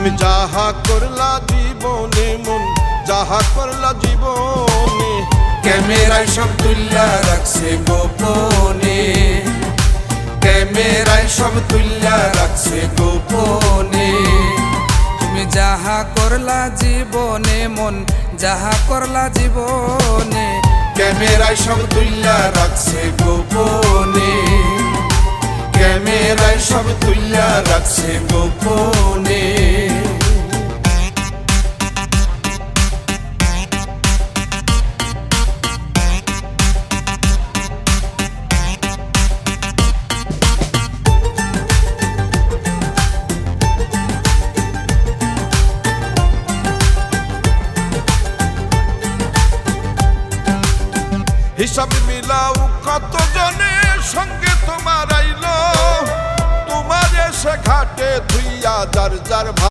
তুমি যাহা করলা জীবনে মন যাহা করলা জীবনে, ক্যামেরায় সব তুল্লা রাখছে গোপনে, ক্যামেরায় সব তুল্লা রাখছে গোপনে। তুমি যাহা করলা জীবনে মন যাহা করলা জীবনে, ক্যামেরায় সব তুল্লা রাখছে গোপনে, ক্যামেরায় সব তুল্লা রাখছে গোপনে। হিসাব মিলাও কত জনের সঙ্গে তোমার আইলো, তোমার এসে ঘাটে ধুইয়া যার যার